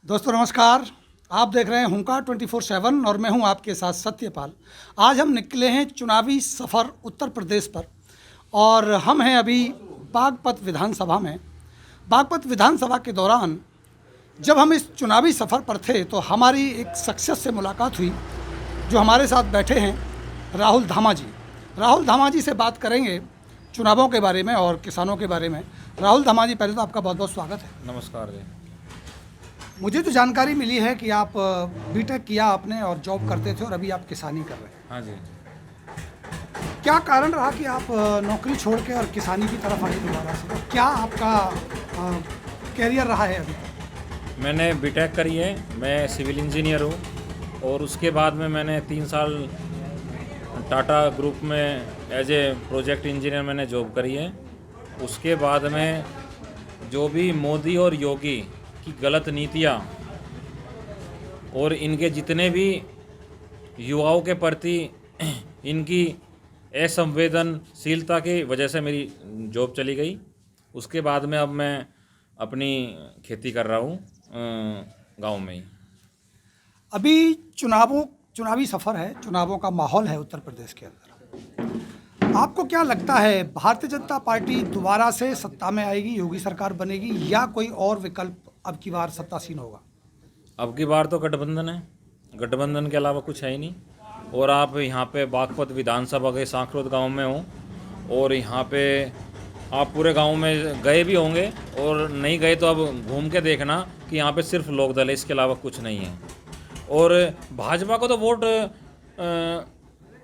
दोस्तों नमस्कार। आप देख रहे हैं हुंकार 24/7 और मैं हूं आपके साथ सत्यपाल। आज हम निकले हैं चुनावी सफ़र उत्तर प्रदेश पर और हम हैं अभी बागपत विधानसभा में। बागपत विधानसभा के दौरान जब हम इस चुनावी सफ़र पर थे तो हमारी एक शख्सियत से मुलाकात हुई जो हमारे साथ बैठे हैं, राहुल धामा जी। राहुल धामा जी से बात करेंगे चुनावों के बारे में और किसानों के बारे में। राहुल धामा जी, पहले तो आपका बहुत बहुत स्वागत है। नमस्कार जी। मुझे तो जानकारी मिली है कि आप बीटेक किया आपने और जॉब करते थे और अभी आप किसानी कर रहे हैं। हाँ जी। क्या कारण रहा कि आप नौकरी छोड़ के और किसानी की तरफ आए दोबारा से? क्या आपका कैरियर रहा है अभी तक? मैंने बीटेक करी है, मैं सिविल इंजीनियर हूँ और उसके बाद में मैंने 3 साल टाटा ग्रुप में एज ए प्रोजेक्ट इंजीनियर मैंने जॉब करी है। उसके बाद में जो भी मोदी और योगी की गलत नीतियाँ और इनके जितने भी युवाओं के प्रति इनकी असंवेदनशीलता की वजह से मेरी जॉब चली गई। उसके बाद में अब मैं अपनी खेती कर रहा हूँ गांव में ही। अभी चुनावी सफ़र है, चुनावों का माहौल है उत्तर प्रदेश के अंदर। आपको क्या लगता है, भारतीय जनता पार्टी दोबारा से सत्ता में आएगी, योगी सरकार बनेगी या कोई और विकल्प अब की बार सत्तासीन होगा? अब की बार तो गठबंधन है, गठबंधन के अलावा कुछ है ही नहीं। और आप यहाँ पे बागपत विधानसभा के सांकरोद गांव में हो और यहाँ पे आप पूरे गांव में गए भी होंगे और नहीं गए तो अब घूम के देखना कि यहाँ पे सिर्फ लोकदल है, इसके अलावा कुछ नहीं है। और भाजपा को तो वोट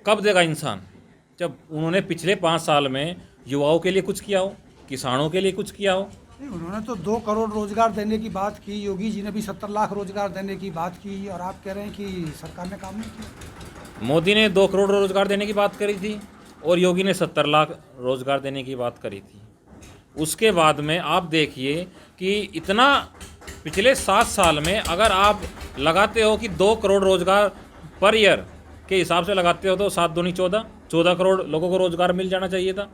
कब देगा इंसान, जब उन्होंने पिछले 5 साल में युवाओं के लिए कुछ किया हो, किसानों के लिए कुछ किया हो। नहीं, उन्होंने तो 2 करोड़ रोजगार देने की बात की, योगी जी ने भी 70 लाख रोजगार देने की बात की और आप कह रहे हैं कि सरकार ने काम नहीं किया। मोदी ने 2 करोड़ रोजगार देने की बात करी थी और योगी ने 70 लाख रोजगार देने की बात करी थी। उसके बाद में आप देखिए कि इतना पिछले 7 साल में अगर आप लगाते हो कि 2 करोड़ रोजगार पर ईयर के हिसाब से लगाते हो तो 7 दूनी 14 करोड़ लोगों को रोजगार मिल जाना चाहिए था।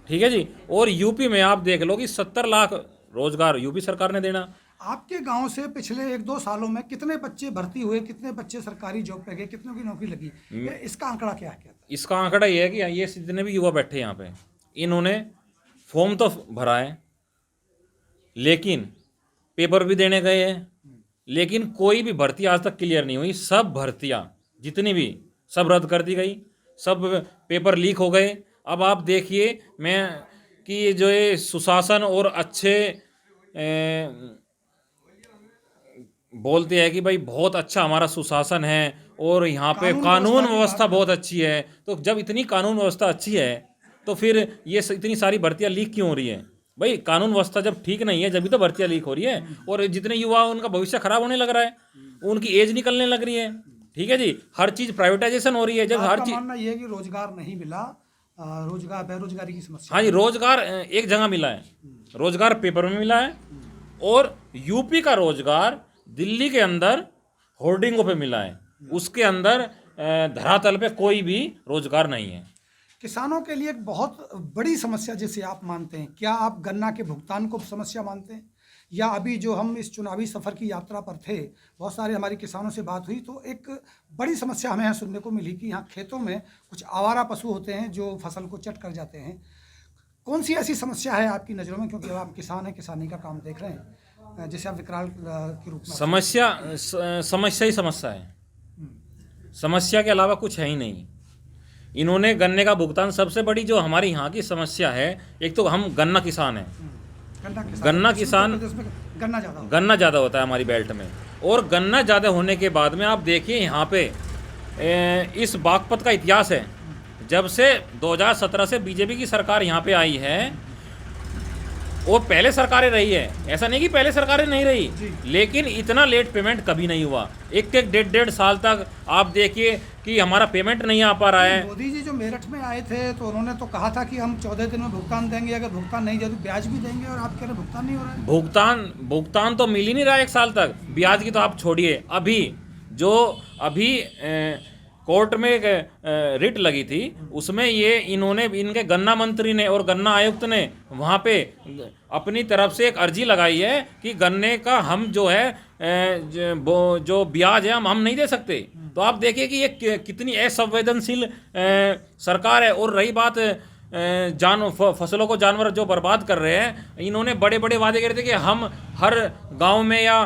ठीक है जी। और यूपी में आप देख लो कि 70 लाख रोजगार यूपी सरकार ने देना। आपके गांव से पिछले 1-2 सालों में कितने बच्चे भर्ती हुए, कितने बच्चे सरकारी जॉब पे गए, कितनों की नौकरी लगी? इसका आंकड़ा क्या है? इसका आंकड़ा ये है कि ये जितने भी युवा बैठे यहाँ पे, इन्होंने फॉर्म तो भरा है लेकिन पेपर भी देने गए हैं, लेकिन कोई भी भर्ती आज तक क्लियर नहीं हुई। सब भर्तियाँ जितनी भी सब रद्द कर दी गई, सब पेपर लीक हो गए। अब आप देखिए मैं कि ये जो ये सुशासन और अच्छे बोलते हैं कि भाई बहुत अच्छा हमारा सुशासन है और यहाँ पे कानून व्यवस्था बहुत अच्छी है, तो जब इतनी कानून व्यवस्था अच्छी है तो फिर ये इतनी सारी भर्तियाँ लीक क्यों हो रही है? भाई कानून व्यवस्था जब ठीक नहीं है जब तो भर्तियाँ लीक हो रही है और जितने युवा उनका भविष्य खराब होने लग रहा है, उनकी एज निकलने लग रही है। ठीक है जी। हर चीज़ प्राइवेटाइजेशन हो रही है। जब हर चीज़, मानना ये है कि रोजगार नहीं मिला, रोजगार बेरोजगारी की समस्या। हाँ जी, रोजगार एक जगह मिला है, रोजगार पेपर में मिला है और यूपी का रोजगार दिल्ली के अंदर होर्डिंगों पे मिला है, उसके अंदर धरातल पे कोई भी रोजगार नहीं है। किसानों के लिए एक बहुत बड़ी समस्या जिसे आप मानते हैं, क्या आप गन्ना के भुगतान को समस्या मानते हैं? या अभी जो हम इस चुनावी सफ़र की यात्रा पर थे, बहुत सारे हमारी किसानों से बात हुई तो एक बड़ी समस्या हमें यहाँ सुनने को मिली कि यहाँ खेतों में कुछ आवारा पशु होते हैं जो फसल को चट कर जाते हैं। कौन सी ऐसी समस्या है आपकी नज़रों में, क्योंकि अब आप किसान हैं, किसानी का काम देख रहे हैं, जैसे आप विकराल के रूप में? समस्या ही समस्या है, समस्या के अलावा कुछ है ही नहीं। इन्होंने गन्ने का भुगतान, सबसे बड़ी जो हमारी यहाँ की समस्या है, एक तो हम गन्ना किसान हैं, गन्ना किसान, गन्ना ज़्यादा होता है हमारी बेल्ट में, और गन्ना ज़्यादा होने के बाद में आप देखिए यहाँ पे इस बागपत का इतिहास है। जब से 2017 से बीजेपी की सरकार यहाँ पे आई है, वो पहले सरकारें रही है, ऐसा नहीं कि पहले सरकारें नहीं रही, लेकिन इतना लेट पेमेंट कभी नहीं हुआ। एक 1.5 साल तक आप देखिए कि हमारा पेमेंट नहीं आ पा रहा है। मोदी जी जो मेरठ में आए थे तो उन्होंने तो कहा था कि हम 14 दिन में भुगतान देंगे, अगर भुगतान नहीं दिया तो ब्याज भी देंगे, और आप कह रहे भुगतान नहीं हो रहा है। भुगतान तो मिल ही नहीं रहा 1 साल तक। ब्याज की तो आप छोड़िए, अभी कोर्ट में एक रिट लगी थी, उसमें इनके गन्ना मंत्री ने और गन्ना आयुक्त ने वहाँ पे अपनी तरफ से एक अर्जी लगाई है कि गन्ने का हम जो है जो ब्याज है हम नहीं दे सकते। तो आप देखिए कि ये कितनी असंवेदनशील सरकार है। और रही बात फसलों को जानवर जो बर्बाद कर रहे हैं, इन्होंने बड़े बड़े वादे करे थे कि हम हर गांव में या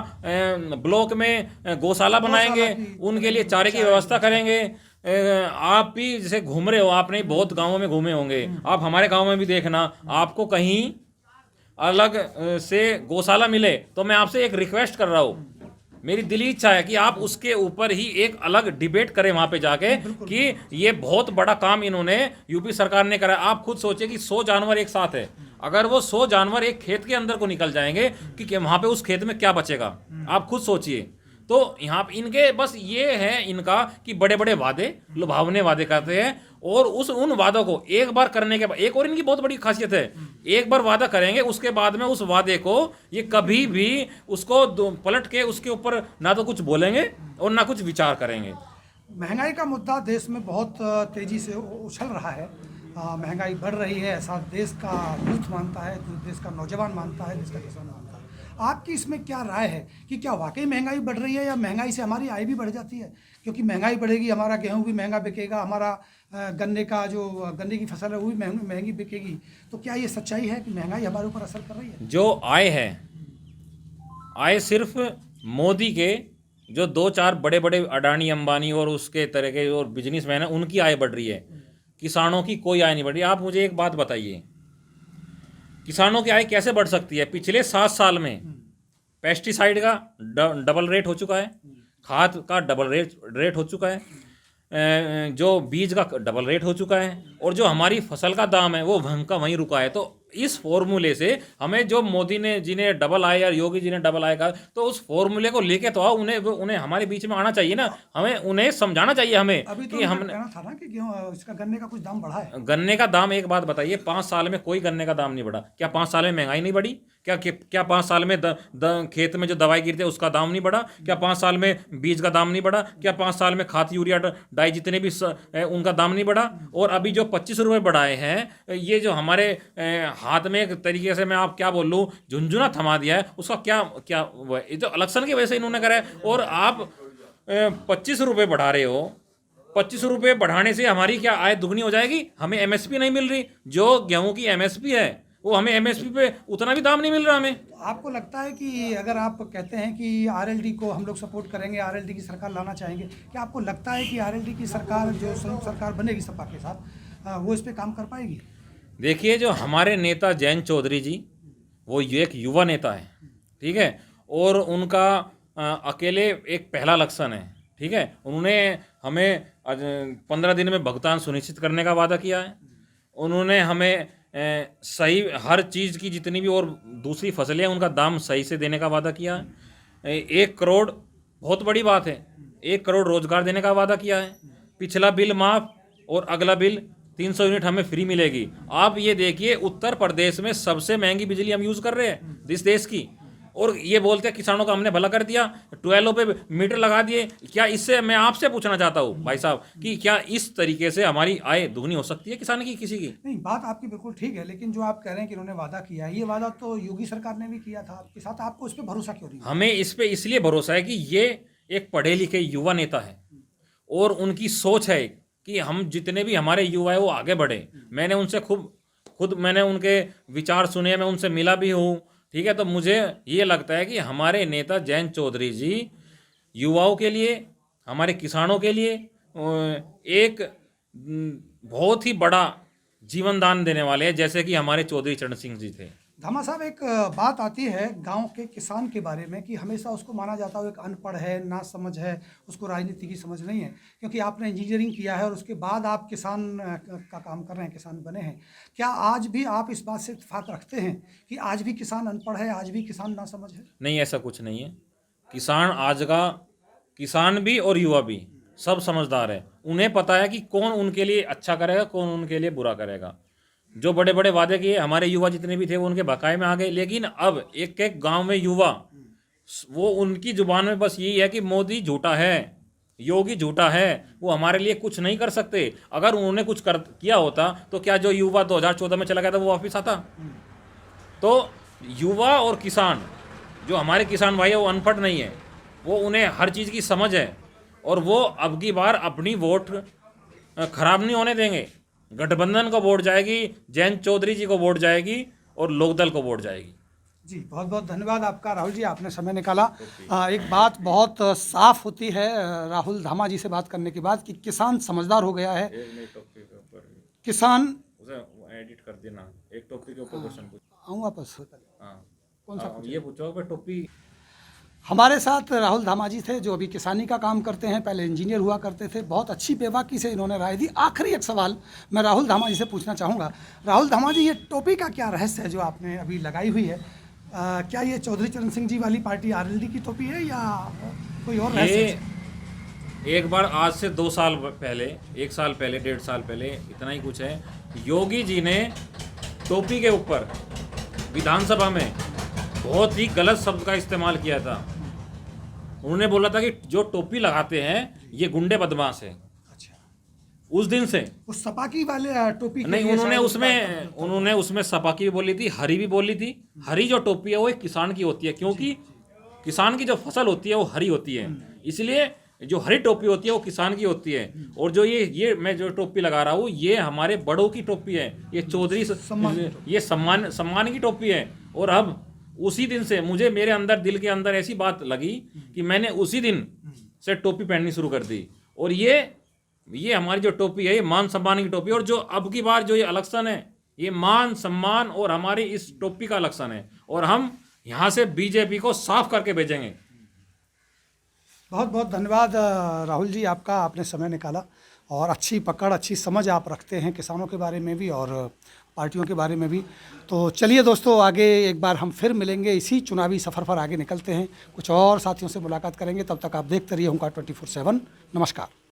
ब्लॉक में गौशाला बनाएंगे, उनके लिए चारे की व्यवस्था करेंगे। आप भी जैसे घूम रहे हो, आपने बहुत गांवों में घूमे होंगे, आप हमारे गांव में भी देखना, आपको कहीं अलग से गौशाला मिले तो मैं आपसे एक रिक्वेस्ट कर रहा हूँ, मेरी दिली इच्छा है कि आप उसके ऊपर ही एक अलग डिबेट करें वहां पे जाके कि ये बहुत बड़ा काम इन्होंने यूपी सरकार ने करा। आप खुद सोचिए कि 100 जानवर एक साथ है, अगर वो 100 जानवर एक खेत के अंदर को निकल जाएंगे कि वहां पे उस खेत में क्या बचेगा, आप खुद सोचिए। तो यहाँ पे इनके बस ये है इनका कि बड़े बड़े वादे, लुभावने वादे करते हैं, और उन वादों को एक बार करने के बाद, एक और इनकी बहुत बड़ी खासियत है, एक बार वादा करेंगे उसके बाद में उस वादे को ये कभी भी उसको पलट के उसके ऊपर ना तो कुछ बोलेंगे और ना कुछ विचार करेंगे। महंगाई का मुद्दा देश में बहुत तेज़ी से उछल रहा है। महंगाई बढ़ रही है, ऐसा देश का यूथ मानता है, देश का नौजवान मानता है, देश का किसान मानता है। आपकी इसमें क्या राय है कि क्या वाकई महंगाई बढ़ रही है, या महंगाई से हमारी आय भी बढ़ जाती है? क्योंकि महंगाई बढ़ेगी, हमारा गेहूं भी महंगा बिकेगा, हमारा गन्ने की फसल है वो भी महंगी बिकेगी। तो क्या ये सच्चाई है कि महंगाई हमारे ऊपर असर कर रही है? जो आय है, आय सिर्फ मोदी के जो 2-4 बड़े बड़े अडानी अंबानी और उसके तरह के और बिजनेसमैन हैं, उनकी आय बढ़ रही है, किसानों की कोई आय नहीं बढ़ रही। आप मुझे एक बात बताइए, किसानों की आय कैसे बढ़ सकती है? पिछले 7 साल में पेस्टिसाइड का डबल रेट हो चुका है, खाद का डबल रेट हो चुका है, जो बीज का डबल रेट हो चुका है, और जो हमारी फसल का दाम है वो वहीं का वहीं रुका है। तो इस फॉर्मूले से हमें जो मोदी ने जिन्हें डबल आया, योगी जी ने डबल आया, तो उस फॉर्मूले को लेके तो आओ, उन्हें हमारे बीच में आना चाहिए ना, हमें उन्हें समझाना चाहिए हमें। अभी तो कि हमने कहना था ना कि इसका गन्ने का कुछ दाम बढ़ा है। गन्ने का दाम, एक बात बताइए, 5 साल में कोई गन्ने का दाम नहीं बढ़ा। क्या 5 साल में महंगाई नहीं बढ़ी? क्या 5 साल में खेत में जो दवाई गिरती है उसका दाम नहीं बढ़ा? क्या 5 साल में बीज का दाम नहीं बढ़ा? क्या 5 साल में खाद, यूरिया, डाई जितने भी उनका दाम नहीं बढ़ा? और अभी जो 25 रुपये बढ़ाए हैं, ये जो हमारे हाथ में एक तरीके से मैं आप क्या बोल लूँ, झुंझुना थमा दिया है, उसका क्या ये जो इलेक्शन की वजह से इन्होंने करा है। और आप 25 रुपये बढ़ा रहे हो, 25 रुपये बढ़ाने से हमारी क्या आय दुगनी हो जाएगी? हमें एमएसपी नहीं मिल रही, जो गेहूं की एमएसपी है वो हमें एमएसपी पे उतना भी दाम नहीं मिल रहा हमें। आपको लगता है कि अगर आप कहते हैं कि आरएलडी को हम लोग सपोर्ट करेंगे, आरएलडी की सरकार लाना चाहेंगे, क्या आपको लगता है कि आरएलडी की सरकार जो संयुक्त सरकार बनेगी सपा के साथ, वो इस पे काम कर पाएगी? देखिए, जो हमारे नेता जयंत चौधरी जी, वो एक युवा नेता है, ठीक है, और उनका अकेले एक पहला लक्ष्य है, ठीक है। उन्होंने हमें 15 दिन में भुगतान सुनिश्चित करने का वादा किया है। उन्होंने हमें सही हर चीज़ की जितनी भी और दूसरी फसलें हैं उनका दाम सही से देने का वादा किया है। 1 करोड़ बहुत बड़ी बात है, 1 करोड़ रोजगार देने का वादा किया है। पिछला बिल माफ और अगला बिल 300 यूनिट हमें फ्री मिलेगी। आप ये देखिए, उत्तर प्रदेश में सबसे महंगी बिजली हम यूज़ कर रहे हैं इस देश की, और ये बोलते हैं किसानों का हमने भला कर दिया, 12 पे मीटर लगा दिए। क्या इससे, मैं आपसे पूछना चाहता हूँ भाई साहब, कि क्या इस तरीके से हमारी आय दुगनी हो सकती है किसान की, किसी की? नहीं, बात आपकी बिल्कुल ठीक है, लेकिन जो आप कह रहे हैं कि इन्होंने वादा किया है, ये वादा तो योगी सरकार ने भी किया था आपके साथ, आपको इस पर भरोसा क्यों नहीं? हमें इस पर इसलिए भरोसा है कि ये एक पढ़े लिखे युवा नेता है, और उनकी सोच है कि हम जितने भी हमारे युवा है वो आगे बढ़े। मैंने उनसे खुद मैंने उनके विचार सुने, मैं उनसे मिला भी हूँ, ठीक है। तो मुझे ये लगता है कि हमारे नेता जयंत चौधरी जी युवाओं के लिए, हमारे किसानों के लिए एक बहुत ही बड़ा जीवन दान देने वाले हैं, जैसे कि हमारे चौधरी चरण सिंह जी थे। धामा साहब, एक बात आती है गांव के किसान के बारे में कि हमेशा उसको माना जाता है एक अनपढ़ है, ना समझ है, उसको राजनीति की समझ नहीं है, क्योंकि आपने इंजीनियरिंग किया है और उसके बाद आप किसान का काम कर रहे हैं, किसान बने हैं। क्या आज भी आप इस बात से इत्तेफाक रखते हैं कि आज भी किसान अनपढ़ है, आज भी किसान ना समझ है? नहीं, ऐसा कुछ नहीं है। किसान आज का किसान भी और युवा भी सब समझदार है। उन्हें पता है कि कौन उनके लिए अच्छा करेगा, कौन उनके लिए बुरा करेगा। जो बड़े बड़े वादे किए हमारे युवा जितने भी थे वो उनके बकाए में आ गए, लेकिन अब एक एक गांव में युवा, वो उनकी जुबान में बस यही है कि मोदी झूठा है, योगी झूठा है, वो हमारे लिए कुछ नहीं कर सकते। अगर उन्होंने कुछ किया होता तो क्या जो युवा 2014 में चला गया था वो वापस आता? तो युवा और किसान जो हमारे किसान भाई है वो अनपढ़ नहीं है, वो उन्हें हर चीज़ की समझ है और वो अब की बार अपनी वोट खराब नहीं होने देंगे। गठबंधन को वोट जाएगी, जयंत चौधरी जी को वोट जाएगी और लोकदल को वोट जाएगी। जी बहुत बहुत धन्यवाद आपका राहुल जी, आपने समय निकाला। एक बात बहुत साफ होती है राहुल धामा जी से बात करने के बाद कि किसान समझदार हो गया है। किसान उसे एडिट कर देना, एक टॉपिक के ऊपर क्वेश्चन पूछ। आऊँ वापस? हाँ, कौन सा ये पूछो कि टोपी। हमारे साथ राहुल धामा जी थे जो अभी किसानी का काम करते हैं, पहले इंजीनियर हुआ करते थे। बहुत अच्छी बेबाकी से इन्होंने राय दी। आखिरी एक सवाल मैं राहुल धामा जी से पूछना चाहूँगा। राहुल धामा जी, ये टोपी का क्या रहस्य है जो आपने अभी लगाई हुई है? क्या ये चौधरी चरण सिंह जी वाली पार्टी आरएलडी की टोपी है या कोई और रहस्य है? ये एक बार आज से 2 साल पहले, 1 साल पहले, 1.5 साल पहले, इतना ही कुछ है, योगी जी ने टोपी के ऊपर विधानसभा में बहुत ही गलत शब्द का इस्तेमाल किया था। उन्होंने बोला था कि जो टोपी लगाते हैं ये गुंडे बदमाश है। अच्छा, उस दिन से उस सपाकी वाले टोपी के नहीं, लिए उन्होंने उसमें सपाकी भी बोली थी, हरी भी बोली थी। हरी जो टोपी है वो एक किसान की होती है, क्योंकि किसान की जो फसल होती है वो हरी होती है, इसलिए जो हरी टोपी होती है वो किसान की होती है। और जो ये मैं जो टोपी लगा रहा हूँ ये हमारे बड़ों की टोपी है, ये चौधरी ये सम्मान की टोपी है। और अब उसी दिन से मुझे मेरे अंदर, दिल के अंदर ऐसी बात लगी कि मैंने उसी दिन से टोपी पहननी शुरू कर दी। और ये हमारी जो टोपी है ये मान सम्मान की टोपी है। और जो अब की बार जो ये इलेक्शन है ये मान सम्मान और हमारी इस टोपी का इलेक्शन है, और हम यहाँ से बीजेपी को साफ करके भेजेंगे। बहुत बहुत धन्यवाद राहुल जी आपका, आपने समय निकाला और अच्छी पकड़, अच्छी समझ आप रखते हैं किसानों के बारे में भी और पार्टियों के बारे में भी। तो चलिए दोस्तों, आगे एक बार हम फिर मिलेंगे, इसी चुनावी सफ़र पर आगे निकलते हैं, कुछ और साथियों से मुलाकात करेंगे। तब तक आप देखते रहिए हुंकार 24/7। नमस्कार।